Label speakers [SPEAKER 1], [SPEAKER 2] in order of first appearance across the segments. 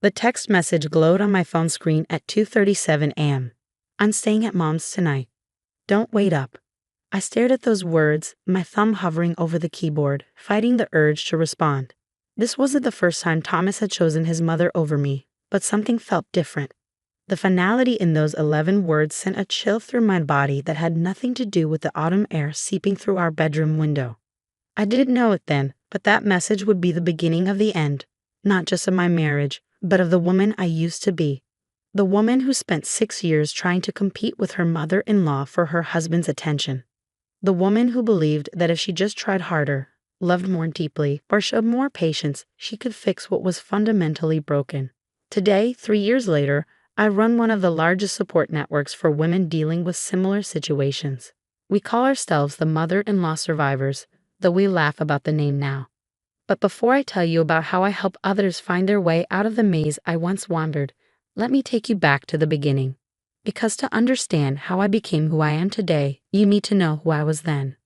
[SPEAKER 1] The text message glowed on my phone screen at 2:37 a.m. I'm staying at Mom's tonight. Don't wait up. I stared at those words, my thumb hovering over the keyboard, fighting the urge to respond. This wasn't the first time Thomas had chosen his mother over me, but something felt different. The finality in those 11 words sent a chill through my body that had nothing to do with the autumn air seeping through our bedroom window. I didn't know it then, but that message would be the beginning of the end, not just of my marriage, but of the woman I used to be. The woman who spent 6 years trying to compete with her mother-in-law for her husband's attention. The woman who believed that if she just tried harder, loved more deeply, or showed more patience, she could fix what was fundamentally broken. Today, 3 years later, I run one of the largest support networks for women dealing with similar situations. We call ourselves the Mother-in-Law Survivors, though we laugh about the name now. But before I tell you about how I help others find their way out of the maze I once wandered, let me take you back to the beginning. Because to understand how I became who I am today, you need to know who I was then.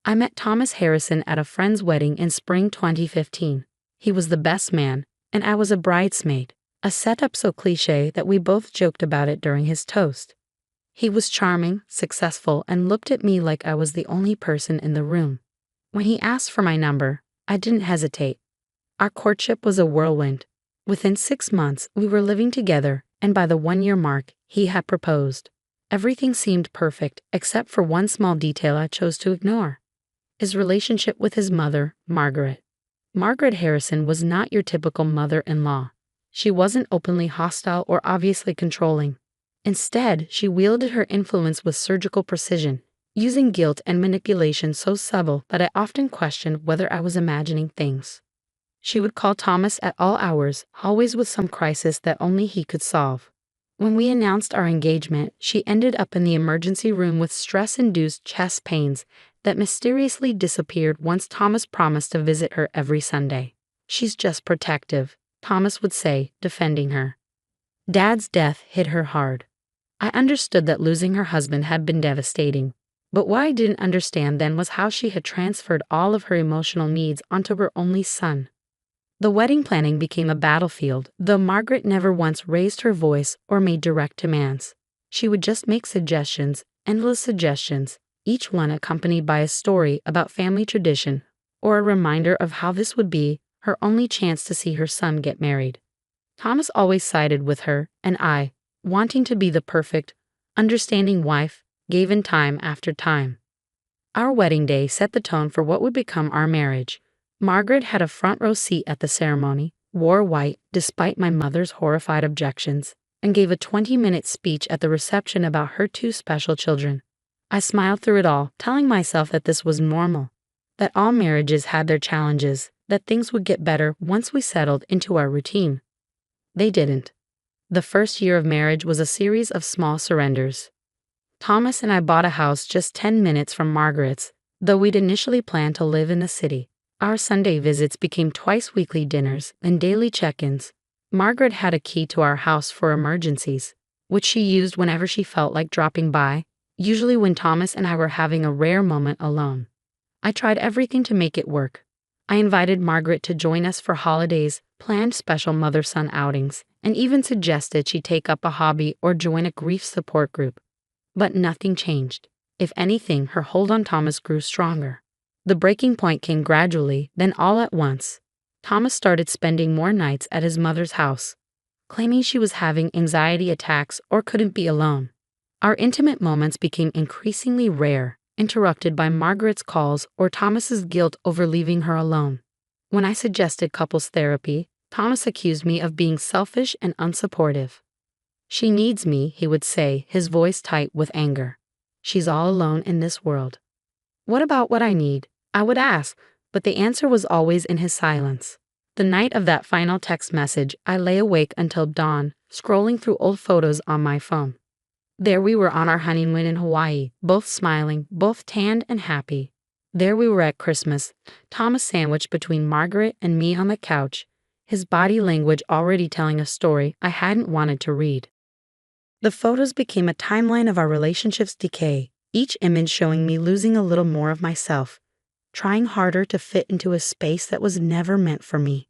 [SPEAKER 1] I met Thomas Harrison at a friend's wedding in spring 2015. He was the best man, and I was a bridesmaid, a setup so cliché that we both joked about it during his toast. He was charming, successful, and looked at me like I was the only person in the room. When he asked for my number, I didn't hesitate. Our courtship was a whirlwind. Within 6 months, we were living together, and by the 1-year mark, he had proposed. Everything seemed perfect, except for one small detail I chose to ignore. His relationship with his mother, Margaret. Margaret Harrison was not your typical mother-in-law. She wasn't openly hostile or obviously controlling. Instead, she wielded her influence with surgical precision, using guilt and manipulation so subtle that I often questioned whether I was imagining things. She would call Thomas at all hours, always with some crisis that only he could solve. When we announced our engagement, she ended up in the emergency room with stress-induced chest pains that mysteriously disappeared once Thomas promised to visit her every Sunday. "She's just protective," Thomas would say, defending her. Dad's death hit her hard. I understood that losing her husband had been devastating, but what I didn't understand then was how she had transferred all of her emotional needs onto her only son. The wedding planning became a battlefield, though Margaret never once raised her voice or made direct demands. She would just make suggestions, endless suggestions, each one accompanied by a story about family tradition or a reminder of how this would be her only chance to see her son get married. Thomas always sided with her, and I, wanting to be the perfect, understanding wife, gave in time after time. Our wedding day set the tone for what would become our marriage. Margaret had a front row seat at the ceremony, wore white despite my mother's horrified objections, and gave a 20-minute speech at the reception about her 2 special children. I smiled through it all, telling myself that this was normal, that all marriages had their challenges, that things would get better once we settled into our routine. They didn't. The first year of marriage was a series of small surrenders. Thomas and I bought a house just 10 minutes from Margaret's, though we'd initially planned to live in the city. Our Sunday visits became twice-weekly dinners and daily check-ins. Margaret had a key to our house for emergencies, which she used whenever she felt like dropping by, usually when Thomas and I were having a rare moment alone. I tried everything to make it work. I invited Margaret to join us for holidays, planned special mother-son outings, and even suggested she take up a hobby or join a grief support group. But nothing changed. If anything, her hold on Thomas grew stronger. The breaking point came gradually, then all at once. Thomas started spending more nights at his mother's house, claiming she was having anxiety attacks or couldn't be alone. Our intimate moments became increasingly rare, interrupted by Margaret's calls or Thomas's guilt over leaving her alone. When I suggested couples therapy, Thomas accused me of being selfish and unsupportive. "She needs me," he would say, his voice tight with anger. "She's all alone in this world." "What about what I need?" I would ask, but the answer was always in his silence. The night of that final text message, I lay awake until dawn, scrolling through old photos on my phone. There we were on our honeymoon in Hawaii, both smiling, both tanned and happy. There we were at Christmas, Thomas sandwiched between Margaret and me on the couch, his body language already telling a story I hadn't wanted to read. The photos became a timeline of our relationship's decay, each image showing me losing a little more of myself, trying harder to fit into a space that was never meant for me.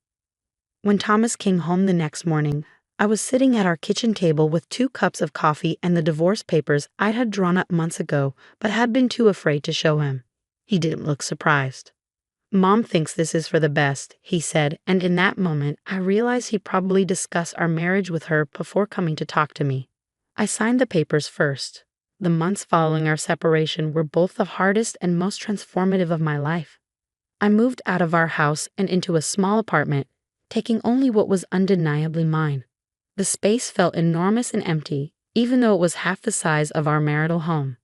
[SPEAKER 1] When Thomas came home the next morning, I was sitting at our kitchen table with 2 cups of coffee and the divorce papers I had drawn up months ago but had been too afraid to show him. He didn't look surprised. "Mom thinks this is for the best," he said, and in that moment, I realized he probably discussed our marriage with her before coming to talk to me. I signed the papers first. The months following our separation were both the hardest and most transformative of my life. I moved out of our house and into a small apartment, taking only what was undeniably mine. The space felt enormous and empty, even though it was half the size of our marital home.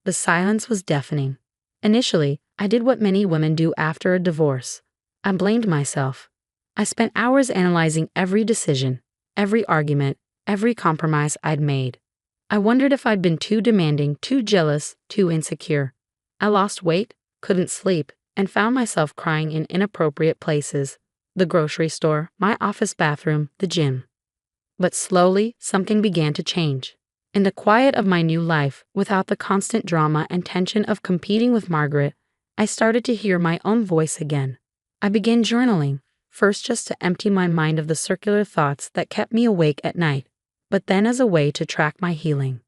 [SPEAKER 1] The silence was deafening. Initially, I did what many women do after a divorce. I blamed myself. I spent hours analyzing every decision, every argument, every compromise I'd made. I wondered if I'd been too demanding, too jealous, too insecure. I lost weight, couldn't sleep, and found myself crying in inappropriate places: the grocery store, my office bathroom, the gym. But slowly, something began to change. In the quiet of my new life, without the constant drama and tension of competing with Margaret, I started to hear my own voice again. I began journaling, first just to empty my mind of the circular thoughts that kept me awake at night, but then as a way to track my healing.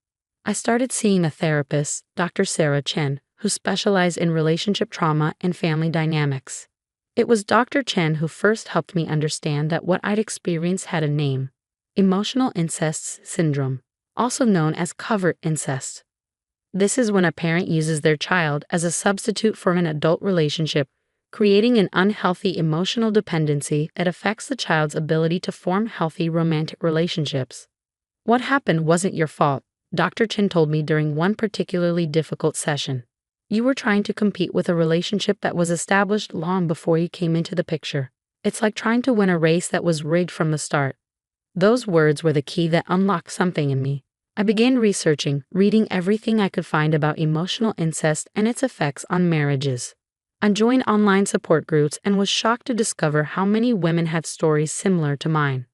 [SPEAKER 1] I started seeing a therapist, Dr. Sarah Chen, who specialized in relationship trauma and family dynamics. It was Dr. Chen who first helped me understand that what I'd experienced had a name: emotional incest syndrome, also known as covert incest. This is when a parent uses their child as a substitute for an adult relationship, creating an unhealthy emotional dependency that affects the child's ability to form healthy romantic relationships. "What happened wasn't your fault," Dr. Chin told me during one particularly difficult session. "You were trying to compete with a relationship that was established long before you came into the picture. It's like trying to win a race that was rigged from the start." Those words were the key that unlocked something in me. I began researching, reading everything I could find about emotional incest and its effects on marriages. I joined online support groups and was shocked to discover how many women had stories similar to mine.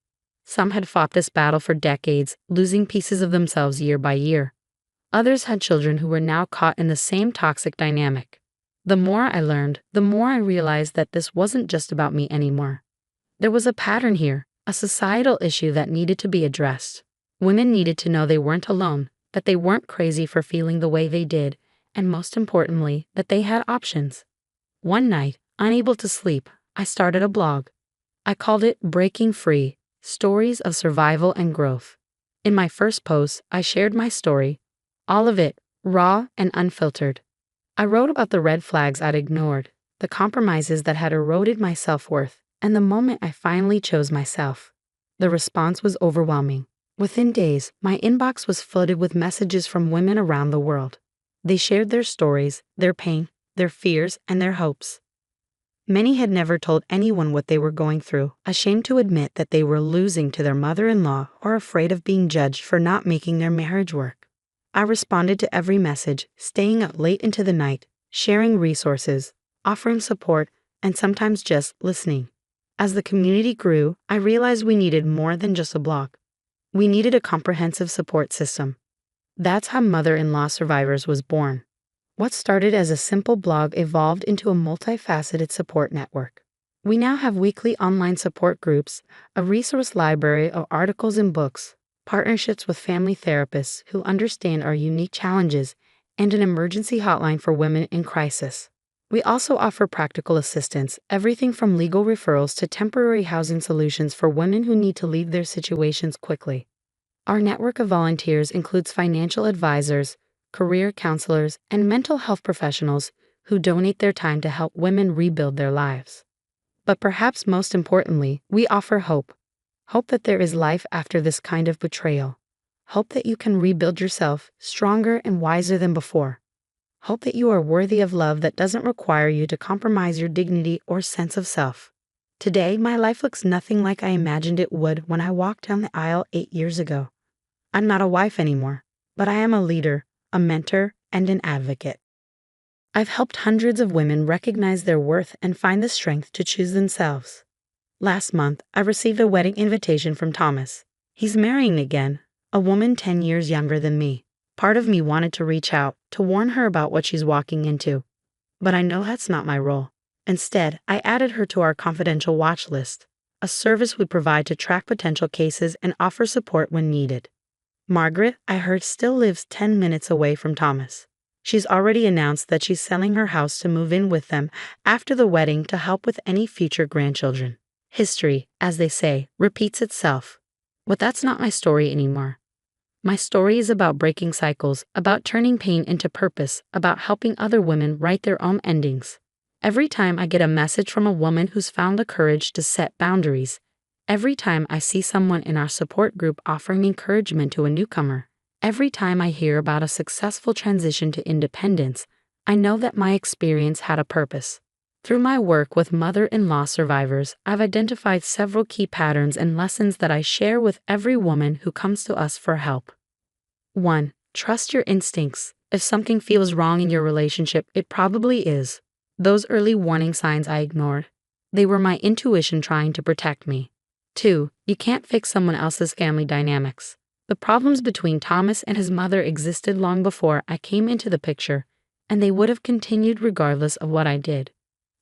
[SPEAKER 1] Some had fought this battle for decades, losing pieces of themselves year by year. Others had children who were now caught in the same toxic dynamic. The more I learned, the more I realized that this wasn't just about me anymore. There was a pattern here, a societal issue that needed to be addressed. Women needed to know they weren't alone, that they weren't crazy for feeling the way they did, and most importantly, that they had options. One night, unable to sleep, I started a blog. I called it Breaking Free: Stories of Survival and Growth. In my first post, I shared my story, all of it, raw and unfiltered. I wrote about the red flags I'd ignored, the compromises that had eroded my self-worth, and the moment I finally chose myself. The response was overwhelming. Within days, my inbox was flooded with messages from women around the world. They shared their stories, their pain, their fears, and their hopes. Many had never told anyone what they were going through, ashamed to admit that they were losing to their mother-in-law or afraid of being judged for not making their marriage work. I responded to every message, staying up late into the night, sharing resources, offering support, and sometimes just listening. As the community grew, I realized we needed more than just a blog. We needed a comprehensive support system. That's how Mother-in-Law Survivors was born. What started as a simple blog evolved into a multifaceted support network. We now have weekly online support groups, a resource library of articles and books, partnerships with family therapists who understand our unique challenges, and an emergency hotline for women in crisis. We also offer practical assistance, everything from legal referrals to temporary housing solutions for women who need to leave their situations quickly. Our network of volunteers includes financial advisors, career counselors, and mental health professionals who donate their time to help women rebuild their lives. But perhaps most importantly, we offer hope. Hope that there is life after this kind of betrayal. Hope that you can rebuild yourself stronger and wiser than before. Hope that you are worthy of love that doesn't require you to compromise your dignity or sense of self. Today, my life looks nothing like I imagined it would when I walked down the aisle 8 years ago. I'm not a wife anymore, but I am a leader, a mentor, and an advocate. I've helped hundreds of women recognize their worth and find the strength to choose themselves. Last month, I received a wedding invitation from Thomas. He's marrying again, a woman 10 years younger than me. Part of me wanted to reach out, to warn her about what she's walking into. But I know that's not my role. Instead, I added her to our confidential watch list. a service we provide to track potential cases and offer support when needed. Margaret, I heard, still lives 10 minutes away from Thomas. She's already announced that she's selling her house to move in with them after the wedding to help with any future grandchildren. History, as they say, repeats itself. But that's not my story anymore. My story is about breaking cycles, about turning pain into purpose, about helping other women write their own endings. Every time I get a message from a woman who's found the courage to set boundaries, every time I see someone in our support group offering encouragement to a newcomer, every time I hear about a successful transition to independence, I know that my experience had a purpose. Through my work with mother-in-law survivors, I've identified several key patterns and lessons that I share with every woman who comes to us for help. 1. Trust your instincts. If something feels wrong in your relationship, it probably is. Those early warning signs I ignored. They were my intuition trying to protect me. 2. You can't fix someone else's family dynamics. The problems between Thomas and his mother existed long before I came into the picture, and they would have continued regardless of what I did.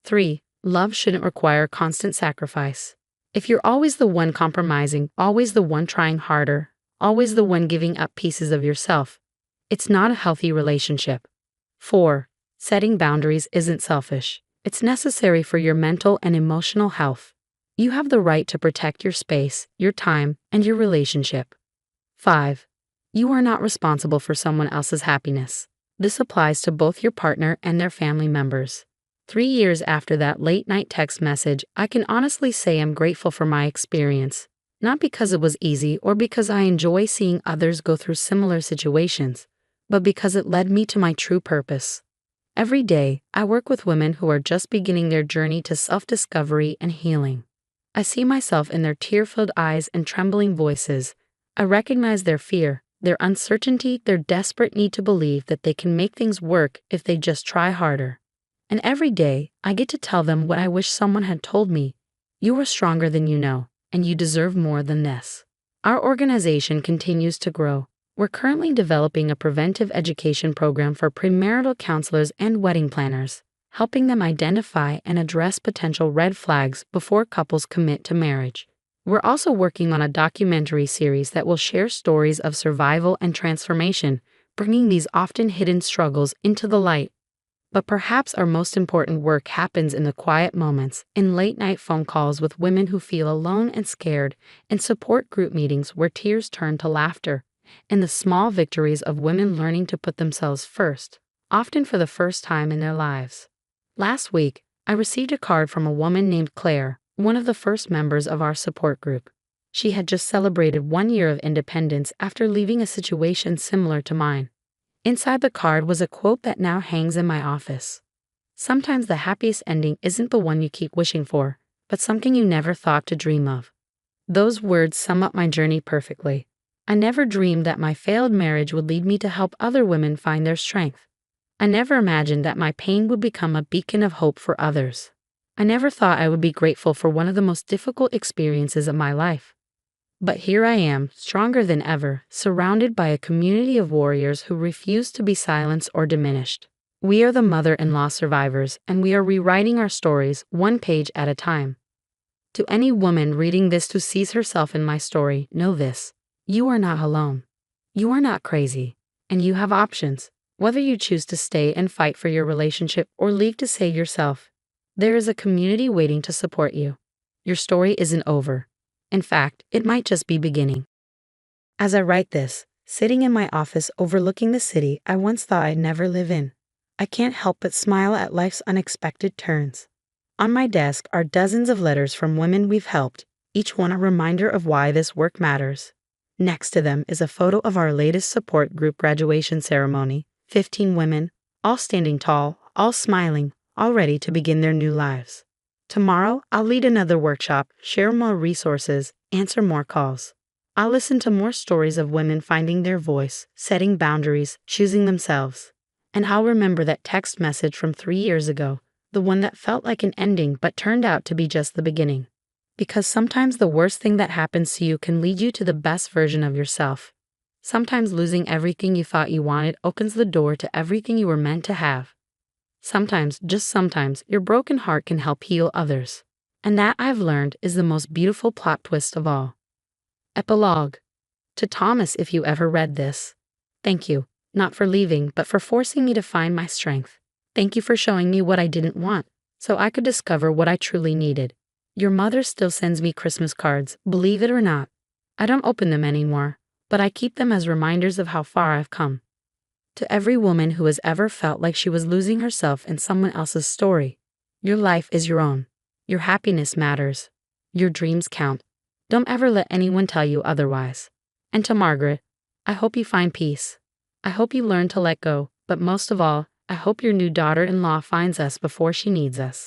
[SPEAKER 1] 3. Love shouldn't require constant sacrifice. If you're always the one compromising, always the one trying harder, always the one giving up pieces of yourself, it's not a healthy relationship. 4. Setting boundaries isn't selfish. It's necessary for your mental and emotional health. You have the right to protect your space, your time, and your relationship. 5. You are not responsible for someone else's happiness. This applies to both your partner and their family members. 3 years after that late-night text message, I can honestly say I'm grateful for my experience, not because it was easy or because I enjoy seeing others go through similar situations, but because it led me to my true purpose. Every day, I work with women who are just beginning their journey to self-discovery and healing. I see myself in their tear-filled eyes and trembling voices. I recognize their fear, their uncertainty, their desperate need to believe that they can make things work if they just try harder. And every day, I get to tell them what I wish someone had told me. You are stronger than you know, and you deserve more than this. Our organization continues to grow. We're currently developing a preventive education program for premarital counselors and wedding planners, helping them identify and address potential red flags before couples commit to marriage. We're also working on a documentary series that will share stories of survival and transformation, bringing these often hidden struggles into the light. But perhaps our most important work happens in the quiet moments, in late-night phone calls with women who feel alone and scared, in support group meetings where tears turn to laughter, in the small victories of women learning to put themselves first, often for the first time in their lives. Last week, I received a card from a woman named Claire, one of the first members of our support group. She had just celebrated 1 year of independence after leaving a situation similar to mine. Inside the card was a quote that now hangs in my office. Sometimes the happiest ending isn't the one you keep wishing for, but something you never thought to dream of. Those words sum up my journey perfectly. I never dreamed that my failed marriage would lead me to help other women find their strength. I never imagined that my pain would become a beacon of hope for others. I never thought I would be grateful for one of the most difficult experiences of my life. But here I am, stronger than ever, surrounded by a community of warriors who refuse to be silenced or diminished. We are the mother-in-law survivors, and we are rewriting our stories one page at a time. To any woman reading this who sees herself in my story, know this: you are not alone. You are not crazy, and you have options. Whether you choose to stay and fight for your relationship or leave to save yourself, there is a community waiting to support you. Your story isn't over. In fact, it might just be beginning. As I write this, sitting in my office overlooking the city I once thought I'd never live in, I can't help but smile at life's unexpected turns. On my desk are dozens of letters from women we've helped, each one a reminder of why this work matters. Next to them is a photo of our latest support group graduation ceremony, 15 women, all standing tall, all smiling, all ready to begin their new lives. Tomorrow, I'll lead another workshop, share more resources, answer more calls. I'll listen to more stories of women finding their voice, setting boundaries, choosing themselves. And I'll remember that text message from 3 years ago, the one that felt like an ending but turned out to be just the beginning. Because sometimes the worst thing that happens to you can lead you to the best version of yourself. Sometimes losing everything you thought you wanted opens the door to everything you were meant to have. Sometimes, just sometimes, your broken heart can help heal others. And that, I've learned, is the most beautiful plot twist of all. Epilogue. To Thomas, if you ever read this, thank you, not for leaving, but for forcing me to find my strength. Thank you for showing me what I didn't want, so I could discover what I truly needed. Your mother still sends me Christmas cards, believe it or not. I don't open them anymore, but I keep them as reminders of how far I've come. To every woman who has ever felt like she was losing herself in someone else's story, your life is your own. Your happiness matters. Your dreams count. Don't ever let anyone tell you otherwise. And to Margaret, I hope you find peace. I hope you learn to let go, but most of all, I hope your new daughter-in-law finds us before she needs us.